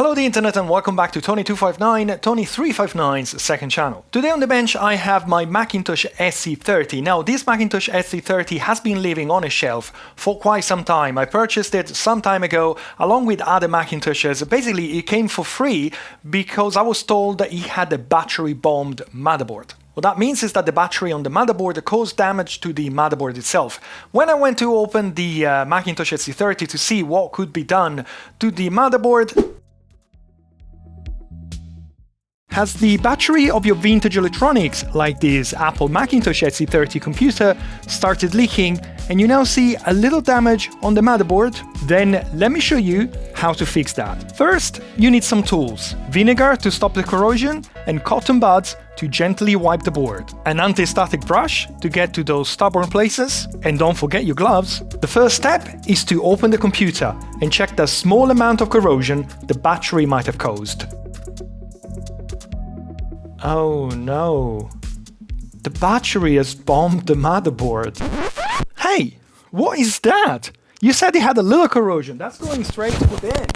Hello the internet and welcome back to Tony259, Tony359's second channel. Today on the bench I have my Macintosh SE30. Now this Macintosh SE30 has been living on a shelf for quite some time. I purchased it some time ago along with other Macintoshes. Basically it came for free because I was told that it had a battery bombed motherboard. What that means is that the battery on the motherboard caused damage to the motherboard itself. When I went to open the Macintosh SE30 to see what could be done to the motherboard, has the battery of your vintage electronics, like this Apple Macintosh SE30 computer, started leaking and you now see a little damage on the motherboard? Then let me show you how to fix that. First, you need some tools: vinegar to stop the corrosion and cotton buds to gently wipe the board, an anti-static brush to get to those stubborn places, and don't forget your gloves. The first step is to open the computer and check the small amount of corrosion the battery might have caused. Oh no, the battery has bombed the motherboard. Hey, what is that? You said it had a little corrosion, that's going straight to the bin.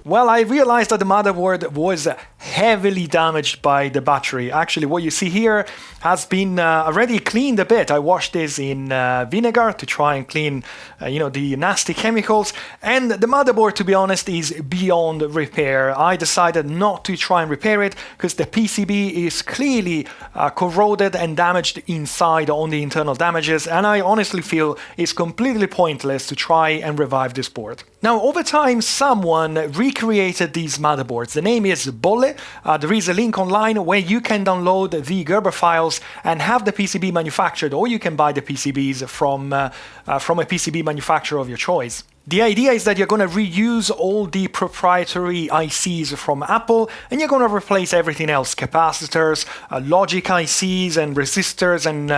Well, I realized that the motherboard was heavily damaged by the battery. Actually, what you see here has been already cleaned a bit. I washed this in vinegar to try and clean, the nasty chemicals. And the motherboard, to be honest, is beyond repair. I decided not to try and repair it because the PCB is clearly corroded and damaged inside on the internal damages. And I honestly feel it's completely pointless to try and revive this board. Now, over time, someone recreated these motherboards. The name is Bolle. There is a link online where you can download the Gerber files and have the PCB manufactured, or you can buy the PCBs from a PCB manufacturer of your choice. The idea is that you're going to reuse all the proprietary ICs from Apple and you're going to replace everything else: capacitors, logic ICs and resistors and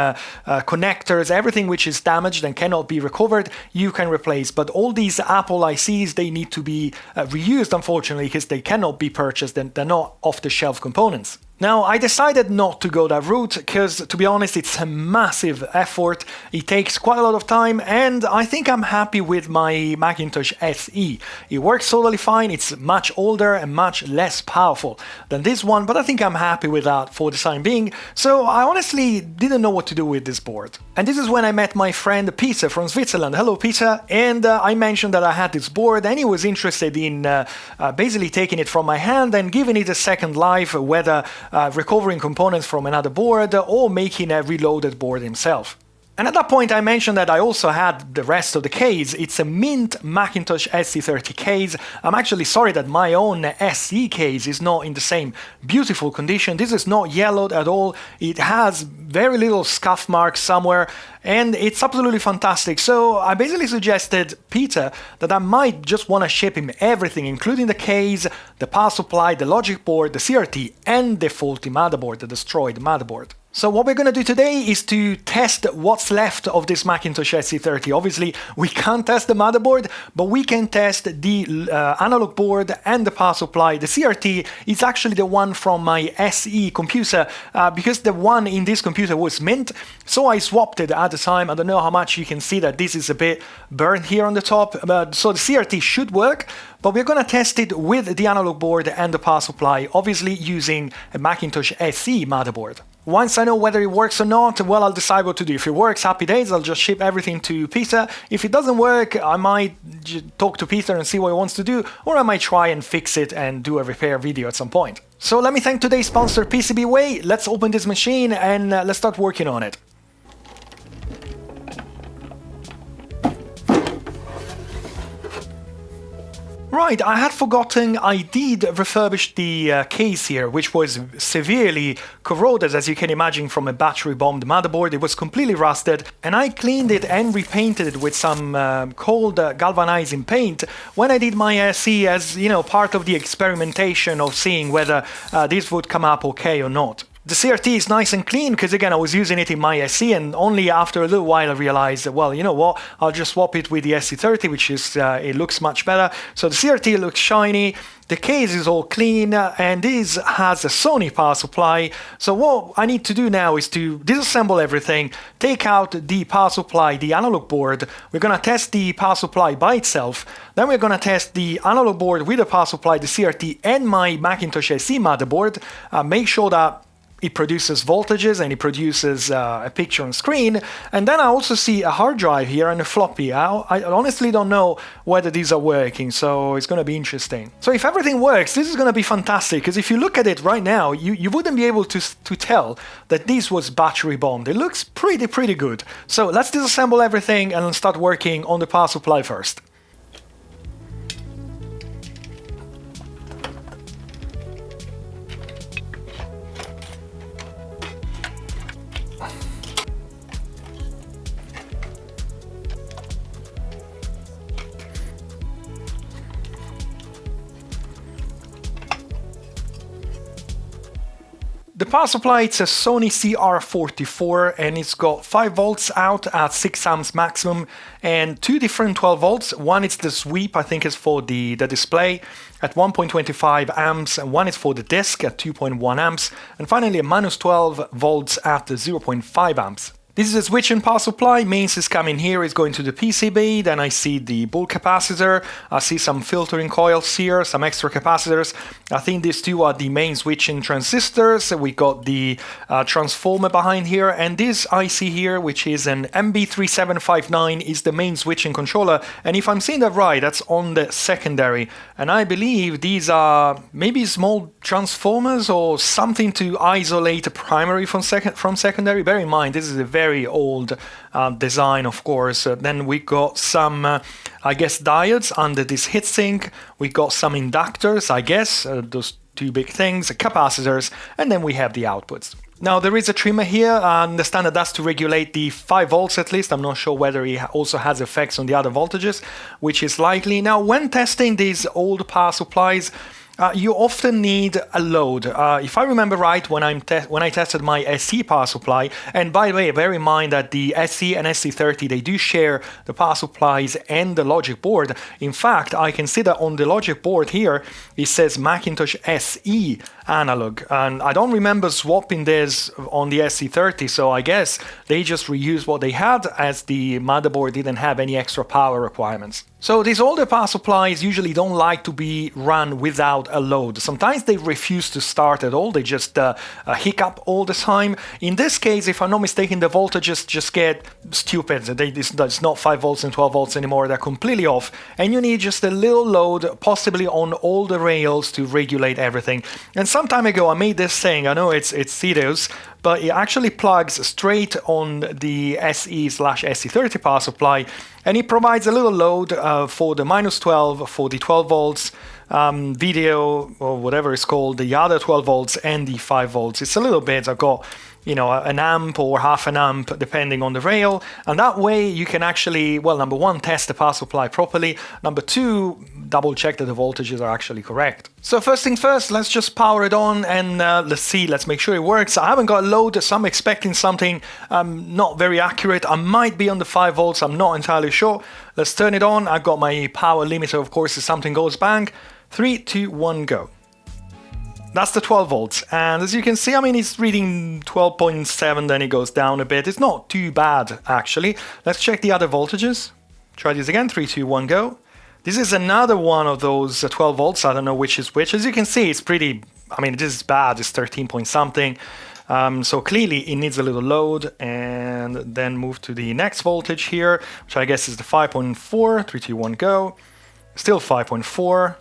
connectors. Everything which is damaged and cannot be recovered, you can replace. But all these Apple ICs, they need to be reused, unfortunately, because they cannot be purchased and they're not off-the-shelf components. Now, I decided not to go that route because, to be honest, it's a massive effort. It takes quite a lot of time, and I think I'm happy with my Macintosh SE. It works totally fine. It's much older and much less powerful than this one, but I think I'm happy with that for the time being. So I honestly didn't know what to do with this board. And this is when I met my friend Peter from Switzerland. Hello, Peter. And I mentioned that I had this board, and he was interested in basically taking it from my hand and giving it a second life, whether recovering components from another board or making a reloaded board himself. And at that point I mentioned that I also had the rest of the case. It's a mint Macintosh SE30 case. I'm actually sorry that my own SE case is not in the same beautiful condition. This is not yellowed at all. It has very little scuff marks somewhere and it's absolutely fantastic. So I basically suggested Peter that I might just want to ship him everything, including the case, the power supply, the logic board, the CRT and the faulty motherboard, the destroyed motherboard. So what we're going to do today is to test what's left of this Macintosh SE30. Obviously, we can't test the motherboard, but we can test the analog board and the power supply. The CRT is actually the one from my SE computer because the one in this computer was mint, so I swapped it at the time. I don't know how much you can see that this is a bit burnt here on the top, so the CRT should work, but we're going to test it with the analog board and the power supply, obviously using a Macintosh SE motherboard. Once I know whether it works or not, well, I'll decide what to do. If it works, happy days, I'll just ship everything to Peter. If it doesn't work, I might talk to Peter and see what he wants to do, or I might try and fix it and do a repair video at some point. So let me thank today's sponsor, PCBWay. Let's open this machine and let's start working on it. Right, I had forgotten I did refurbish the case here, which was severely corroded, as you can imagine, from a battery-bombed motherboard. It was completely rusted, and I cleaned it and repainted it with some cold galvanizing paint when I did my SE as, part of the experimentation of seeing whether this would come up okay or not. The CRT is nice and clean because again I was using it in my SE, and only after a little while I realized that, well, you know what, I'll just swap it with the SE30, which is it looks much better. So the CRT looks shiny, the case is all clean, and this has a Sony power supply. So what I need to do now is to disassemble everything, take out the power supply, the analog board. We're gonna test the power supply by itself. Then we're gonna test the analog board with the power supply, the CRT, and my Macintosh SE motherboard. Make sure that it produces voltages and it produces a picture on screen. And then I also see a hard drive here and a floppy. I honestly don't know whether these are working, so it's going to be interesting. So if everything works, this is going to be fantastic, because if you look at it right now, you wouldn't be able to tell that this was battery bombed. It looks pretty good. So let's disassemble everything and start working on the power supply first. The power supply, it's a Sony CR44, and it's got 5 volts out at 6 amps maximum, and 2 different 12 volts. One is the sweep, I think is for the display at 1.25 amps, and one is for the disk at 2.1 amps, and finally a minus 12 volts at 0.5 amps. This is a switching power supply. Mains is coming here, is going to the PCB, then I see the bulk capacitor, I see some filtering coils here, some extra capacitors. I think these two are the main switching transistors. We got the transformer behind here, and this IC here, which is an MB3759, is the main switching controller. And if I'm seeing that right, that's on the secondary. And I believe these are maybe small transformers or something to isolate primary from secondary. Bear in mind, this is a very old design, of course. Then we got some, I guess, diodes under this heatsink. We got some inductors, I guess, those two big things, capacitors, and then we have the outputs. Now there is a trimmer here. I understand that that's to regulate the 5 volts at least. I'm not sure whether it also has effects on the other voltages, which is likely. Now when testing these old power supplies, you often need a load. If I remember right, when I tested my SE power supply, and by the way, bear in mind that the SE and SE30, they do share the power supplies and the logic board. In fact, I can see that on the logic board here, it says Macintosh SE Analogue, and I don't remember swapping this on the SE30, so I guess they just reused what they had, as the motherboard didn't have any extra power requirements. So these older power supplies usually don't like to be run without a load. Sometimes they refuse to start at all, they just hiccup all the time. In this case, if I'm not mistaken, the voltages just get stupid. It's not 5 volts and 12 volts anymore, they're completely off. And you need just a little load, possibly on all the rails, to regulate everything. And some time ago I made this thing, I know it's serious, but it actually plugs straight on the SE/SE30 power supply, and it provides a little load for the minus 12, for the 12 volts, video, or whatever it's called, the other 12 volts, and the 5 volts. It's a little bit, I've got, you know, an amp or half an amp depending on the rail, and that way you can actually, well, number one, test the power supply properly, number two, double check that the voltages are actually correct. So first thing first, let's just power it on and let's make sure it works. I haven't got a load, so I'm expecting something not very accurate. I might be on the 5 volts, I'm not entirely sure. Let's turn it on. I've got my power limiter, of course, if something goes bang. 3, 2, 1, go. That's the 12 volts, and as you can see, I mean, it's reading 12.7, then it goes down a bit. It's not too bad, actually. Let's check the other voltages. Try this again, 3, 2, 1, go. This is another one of those 12 volts, I don't know which is which. As you can see, it's pretty, I mean, this is bad, it's 13 point something. So clearly it needs a little load, and then move to the next voltage here, which I guess is the 5.4, 3, 2, 1, go. Still 5.4.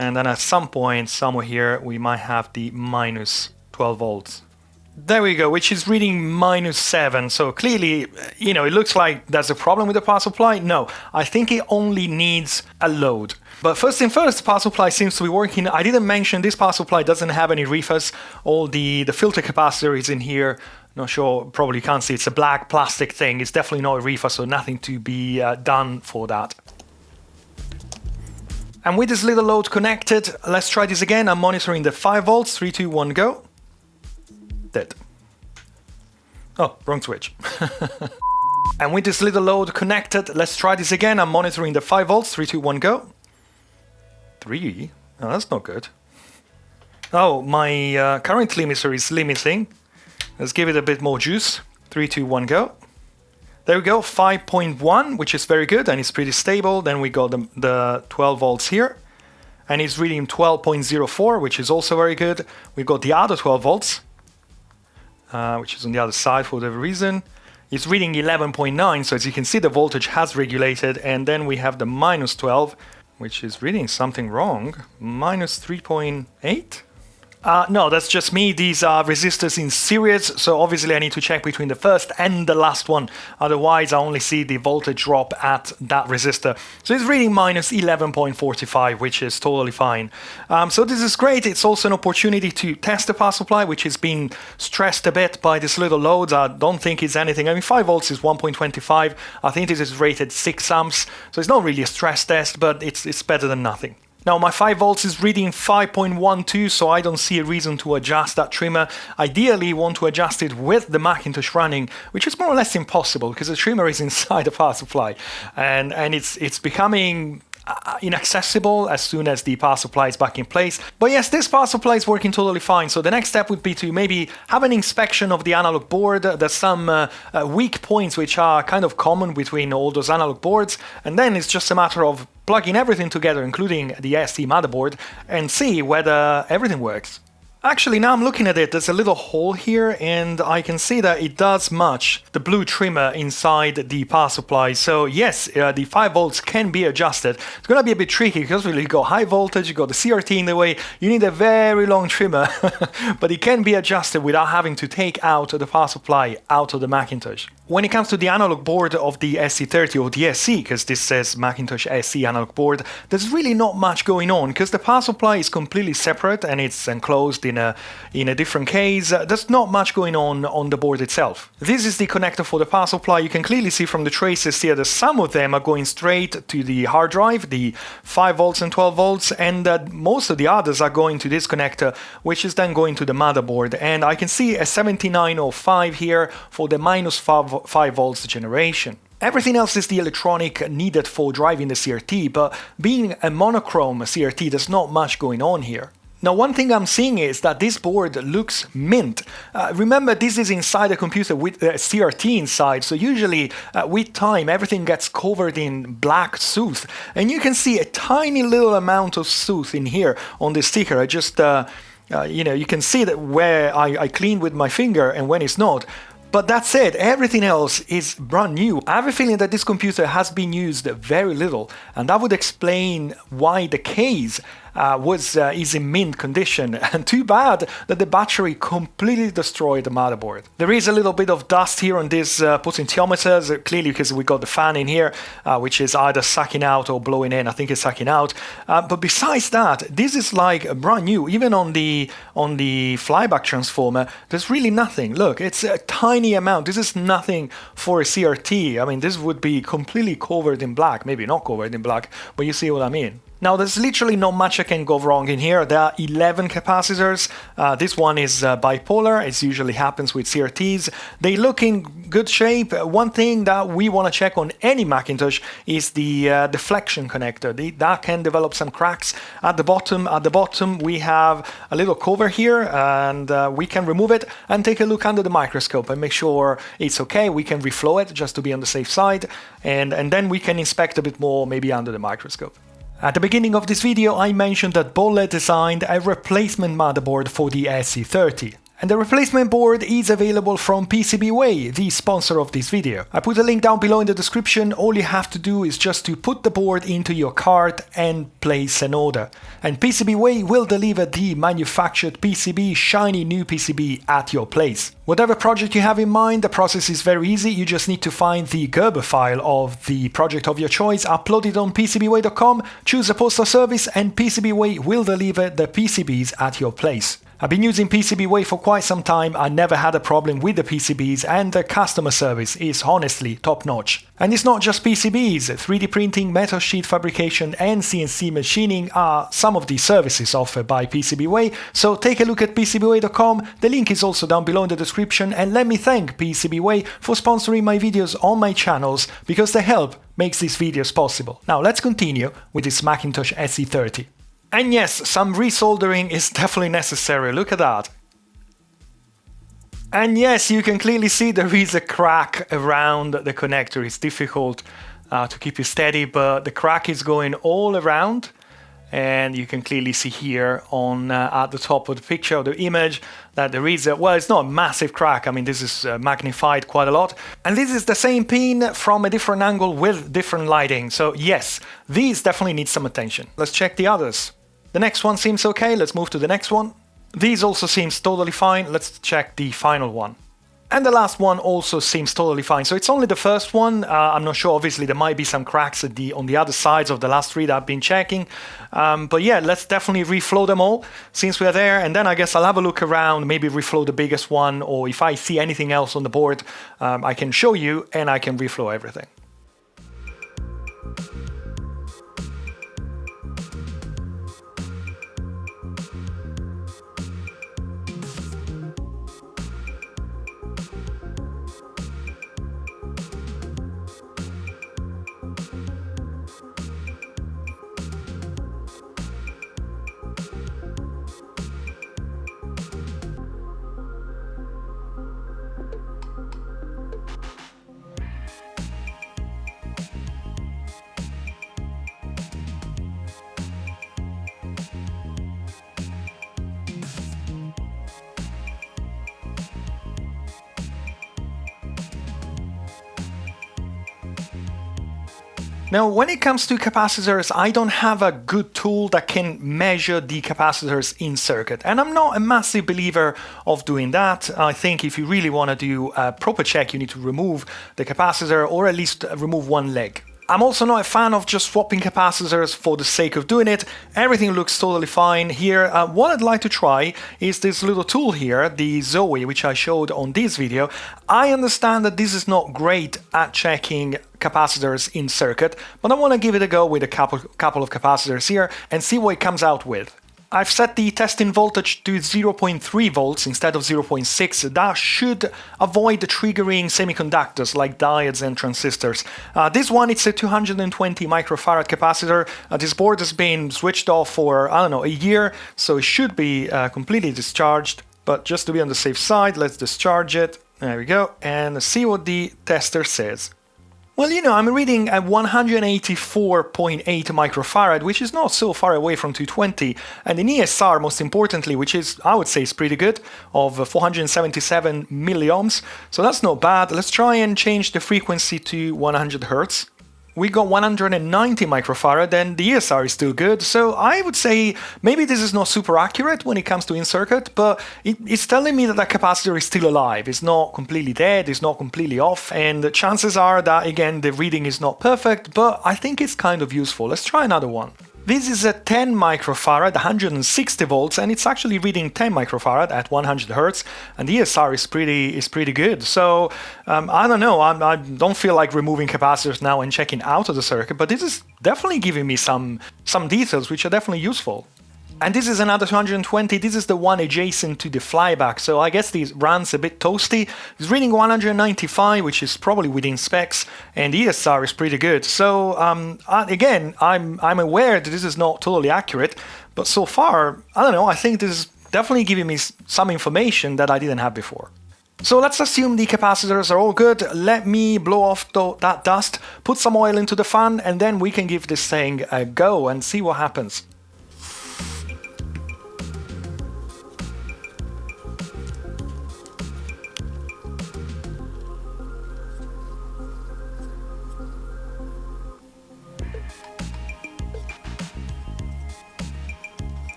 And then at some point, somewhere here, we might have the minus 12 volts. There we go, which is reading minus 7. So clearly, you know, it looks like there's a problem with the power supply. No, I think it only needs a load. But first thing first, the power supply seems to be working. I didn't mention this power supply doesn't have any refers. All the filter capacitor is in here. Not sure, probably can't see. It's a black plastic thing. It's definitely not a refer, so nothing to be done for that. And with this little load connected, let's try this again. I'm monitoring the 5 volts, 3, 2, 1, go. Dead. Oh, wrong switch. And with this little load connected, let's try this again. I'm monitoring the 5 volts. 3, 2, 1, go. 3? Oh, that's not good. Oh, my current limiter is limiting. Let's give it a bit more juice. 3, 2, 1, go. There we go, 5.1, which is very good, and it's pretty stable. Then we got the 12 volts here, and it's reading 12.04, which is also very good. We got the other 12 volts, which is on the other side for whatever reason. It's reading 11.9, so as you can see, the voltage has regulated. And then we have the minus 12, which is reading something wrong. Minus 3.8? No, that's just me. These are resistors in series, so obviously I need to check between the first and the last one. Otherwise, I only see the voltage drop at that resistor. So it's reading minus 11.45, which is totally fine. So this is great. It's also an opportunity to test the power supply, which is being stressed a bit by this little loads. I don't think it's anything. I mean, 5 volts is 1.25. I think this is rated 6 amps. So it's not really a stress test, but it's better than nothing. Now my 5 volts is reading 5.12, so I don't see a reason to adjust that trimmer. Ideally, you want to adjust it with the Macintosh running, which is more or less impossible because the trimmer is inside the power supply, and it's becoming inaccessible as soon as the power supply is back in place. But yes, this power supply is working totally fine. So the next step would be to maybe have an inspection of the analog board. There's some weak points which are kind of common between all those analog boards, and then it's just a matter of plugging everything together, including the SE motherboard, and see whether everything works. Actually, now I'm looking at it, there's a little hole here, and I can see that it does match the blue trimmer inside the power supply. So yes, the 5 volts can be adjusted. It's going to be a bit tricky because really you got high voltage, you got the CRT in the way, you need a very long trimmer, but it can be adjusted without having to take out the power supply out of the Macintosh. When it comes to the analog board of the SE30 or the SE, because this says Macintosh SE analog board, there's really not much going on because the power supply is completely separate and it's enclosed in a different case. There's not much going on the board itself. This is the connector for the power supply. You can clearly see from the traces here that some of them are going straight to the hard drive, the 5 volts and 12 volts, and most of the others are going to this connector, which is then going to the motherboard. And I can see a 7905 here for the minus 5 volts generation. Everything else is the electronic needed for driving the CRT, but being a monochrome CRT, there's not much going on here. Now, one thing I'm seeing is that this board looks mint. Remember, this is inside a computer with a CRT inside, so usually with time everything gets covered in black soot, and you can see a tiny little amount of soot in here on the sticker. I just, you can see that where I clean with my finger and when it's not. But that's it, everything else is brand new. I have a feeling that this computer has been used very little, and that would explain why the case is in mint condition, and too bad that the battery completely destroyed the motherboard. There is a little bit of dust here on these potentiometers, clearly because we got the fan in here, which is either sucking out or blowing in. I think it's sucking out. But besides that, this is like brand new. Even on the flyback transformer, there's really nothing. Look, it's a tiny amount. This is nothing for a CRT. I mean, this would be completely covered in black. Maybe not covered in black, but you see what I mean. Now, there's literally not much that can go wrong in here. There are 11 capacitors. This one is bipolar. It usually happens with CRTs. They look in good shape. One thing that we want to check on any Macintosh is the deflection connector. That can develop some cracks at the bottom. At the bottom, we have a little cover here, and we can remove it and take a look under the microscope and make sure it's okay. We can reflow it just to be on the safe side, and then we can inspect a bit more, maybe under the microscope. At the beginning of this video, I mentioned that Bolle designed a replacement motherboard for the SE30. And the replacement board is available from PCBWay, the sponsor of this video. I put a link down below in the description. All you have to do is just to put the board into your cart and place an order. And PCBWay will deliver the manufactured PCB, shiny new PCB at your place. Whatever project you have in mind, the process is very easy. You just need to find the Gerber file of the project of your choice, upload it on PCBWay.com, choose a postal service, and PCBWay will deliver the PCBs at your place. I've been using PCBWay for quite some time, I never had a problem with the PCBs, and the customer service is honestly top-notch. And it's not just PCBs, 3D printing, metal sheet fabrication and CNC machining are some of the services offered by PCBWay, so take a look at PCBWay.com, the link is also down below in the description, and let me thank PCBWay for sponsoring my videos on my channels, because their help makes these videos possible. Now let's continue with this Macintosh SE30. And yes, some resoldering is definitely necessary, look at that. And yes, you can clearly see there is a crack around the connector. It's difficult to keep it steady, but the crack is going all around. And you can clearly see here on at the top of the picture of the image that there is well, it's not a massive crack. I mean, this is magnified quite a lot. And this is the same pin from a different angle with different lighting. So yes, these definitely need some attention. Let's check the others. The next one seems okay. Let's move to the next one. These also seems totally fine. Let's check the final one. And the last one also seems totally fine. So it's only the first one. I'm not sure, obviously there might be some cracks at on the other sides of the last three that I've been checking. But yeah, let's definitely reflow them all since we're there. And then I guess I'll have a look around, maybe reflow the biggest one, or if I see anything else on the board, I can show you and I can reflow everything. Now, when it comes to capacitors, I don't have a good tool that can measure the capacitors in circuit. And I'm not a massive believer of doing that. I think if you really want to do a proper check, you need to remove the capacitor or at least remove one leg. I'm also not a fan of just swapping capacitors for the sake of doing it. Everything looks totally fine here. What I'd like to try is this little tool here, the Zoyi, which I showed on this video. I understand that this is not great at checking capacitors in circuit, but I want to give it a go with a couple of capacitors here and see what it comes out with. I've set the testing voltage to 0.3 volts instead of 0.6. That should avoid the triggering semiconductors like diodes and transistors. This one, it's a 220 microfarad capacitor. This board has been switched off for, I don't know, a year, so it should be completely discharged. But just to be on the safe side, let's discharge it. There we go, and see what the tester says. Well, you know, I'm reading at 184.8 microfarad, which is not so far away from 220, and an ESR, most importantly, which is, I would say, is pretty good, of 477 milliohms, so that's not bad. Let's try and change the frequency to 100 Hertz. We got 190 microfarad and the ESR is still good, so I would say maybe this is not super accurate when it comes to in-circuit, but it's telling me that the capacitor is still alive. It's not completely dead, it's not completely off, and the chances are that, again, the reading is not perfect, but I think it's kind of useful. Let's try another one. This is a 10 microfarad, 160 volts, and it's actually reading 10 microfarad at 100 Hertz, and the ESR is pretty good. So I don't know, I don't feel like removing capacitors now and checking out of the circuit, but this is definitely giving me some details which are definitely useful. And this is another 220, this is the one adjacent to the flyback, so I guess this runs a bit toasty. It's reading 195, which is probably within specs, and the ESR is pretty good. So again, I'm aware that this is not totally accurate, but so far, I don't know, I think this is definitely giving me some information that I didn't have before. So let's assume the capacitors are all good. Let me blow off that dust, put some oil into the fan, and then we can give this thing a go and see what happens.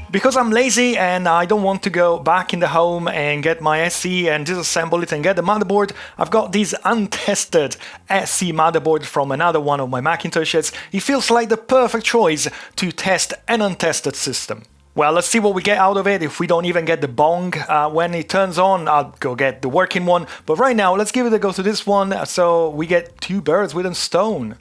Because I'm lazy and I don't want to go back in the home and get my SE and disassemble it and get the motherboard, I've got this untested SE motherboard from another one of my Macintoshes. It feels like the perfect choice to test an untested system. Well, let's see what we get out of it. If we don't even get the bong when it turns on, I'll go get the working one. But right now, let's give it a go to this one, so we get two birds with a stone.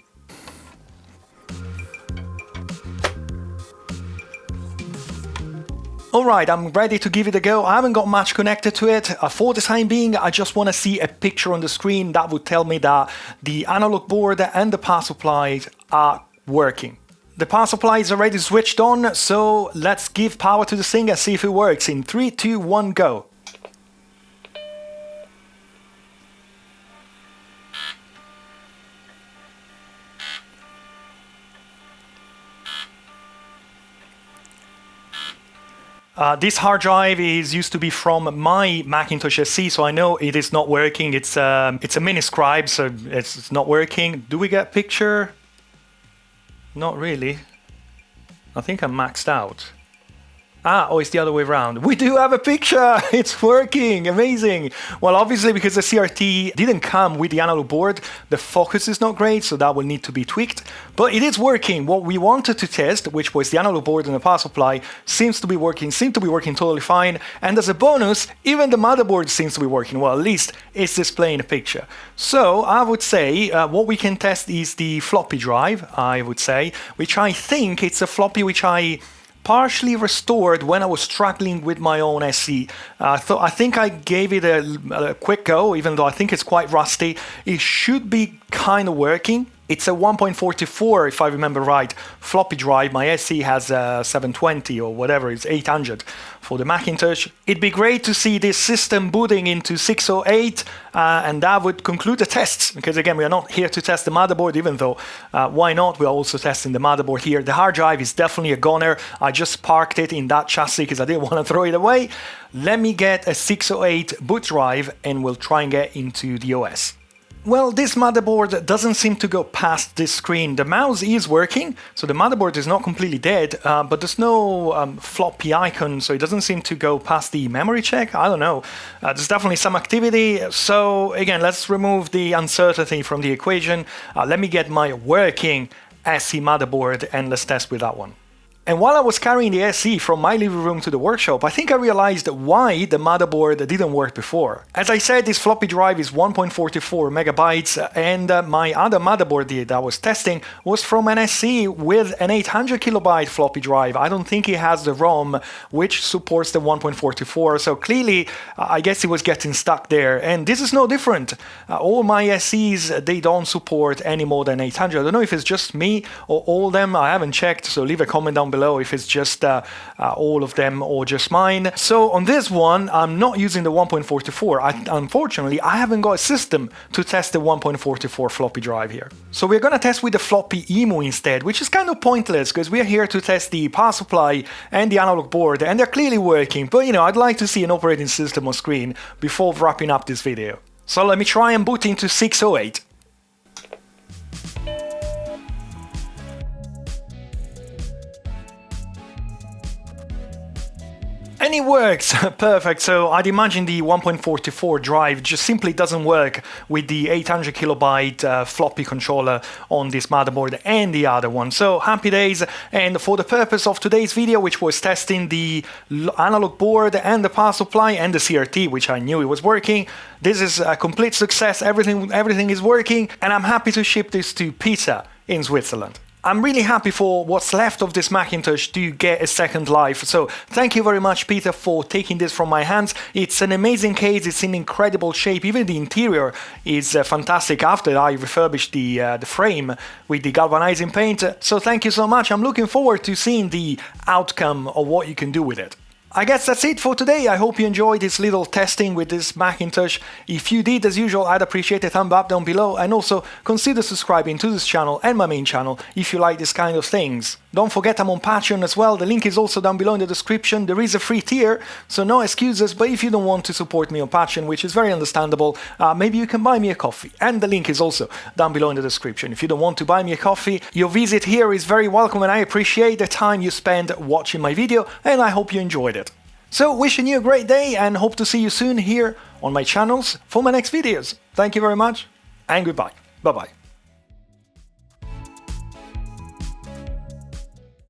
Alright, I'm ready to give it a go. I haven't got much connected to it. For the time being, I just want to see a picture on the screen that would tell me that the analog board and the power supply are working. The power supply is already switched on, so let's give power to the thing and see if it works. In 3, 2, 1, go. This hard drive used to be from my Macintosh SE, so I know it is not working. It's a mini scribe, so it's not working. Do we get a picture? Not really. I think I'm maxed out. Oh, it's the other way around. We do have a picture! It's working! Amazing! Well, obviously, because the CRT didn't come with the analog board, the focus is not great, so that will need to be tweaked. But it is working. What we wanted to test, which was the analog board and the power supply, seems to be working totally fine. And as a bonus, even the motherboard seems to be working. Well, at least it's displaying a picture. So I would say what we can test is the floppy drive, I would say, which I think it's a floppy which I partially restored when I was struggling with my own SE. I think I gave it a quick go, even though I think it's quite rusty. It should be kind of working. It's a 1.44, if I remember right, floppy drive. My SE has a 720 or whatever, it's 800 for the Macintosh. It'd be great to see this system booting into 608, and that would conclude the tests, because again, we are not here to test the motherboard, even though, why not? We're also testing the motherboard here. The hard drive is definitely a goner. I just parked it in that chassis because I didn't want to throw it away. Let me get a 608 boot drive and we'll try and get into the OS. Well, this motherboard doesn't seem to go past this screen. The mouse is working, so the motherboard is not completely dead, but there's no floppy icon, so it doesn't seem to go past the memory check. I don't know. There's definitely some activity. So again, let's remove the uncertainty from the equation. Let me get my working SE motherboard and let's test with that one. And while I was carrying the SE from my living room to the workshop, I think I realized why the motherboard didn't work before. As I said, this floppy drive is 1.44 megabytes, and my other motherboard that I was testing was from an SE with an 800 kilobyte floppy drive. I don't think it has the ROM which supports the 1.44, so clearly I guess it was getting stuck there. And this is no different. All my SEs, they don't support any more than 800. I don't know if it's just me or all of them. I haven't checked, so leave a comment down below if it's just all of them or just mine. So on this one, I'm not using the 1.44. Unfortunately, I haven't got a system to test the 1.44 floppy drive here. So we're going to test with the floppy EMU instead, which is kind of pointless because we're here to test the power supply and the analog board, and they're clearly working. But you know, I'd like to see an operating system on screen before wrapping up this video. So let me try and boot into 608. And it works! Perfect. So I'd imagine the 1.44 drive just simply doesn't work with the 800 kilobyte floppy controller on this motherboard and the other one. So happy days. And for the purpose of today's video, which was testing the analog board and the power supply and the CRT, which I knew it was working, this is a complete success. Everything is working, and I'm happy to ship this to Pisa in Switzerland. I'm really happy for what's left of this Macintosh to get a second life. So thank you very much, Peter, for taking this from my hands. It's an amazing case. It's in incredible shape. Even the interior is fantastic after I refurbished the frame with the galvanizing paint. So thank you so much. I'm looking forward to seeing the outcome of what you can do with it. I guess that's it for today. I hope you enjoyed this little testing with this Macintosh. If you did, as usual, I'd appreciate a thumb up down below, and also consider subscribing to this channel and my main channel if you like this kind of things. Don't forget I'm on Patreon as well. The link is also down below in the description. There is a free tier, so no excuses. But if you don't want to support me on Patreon, which is very understandable, maybe you can buy me a coffee. And the link is also down below in the description. If you don't want to buy me a coffee, your visit here is very welcome, and I appreciate the time you spend watching my video, and I hope you enjoyed it. So wishing you a great day, and hope to see you soon here on my channels for my next videos. Thank you very much, and goodbye. Bye-bye.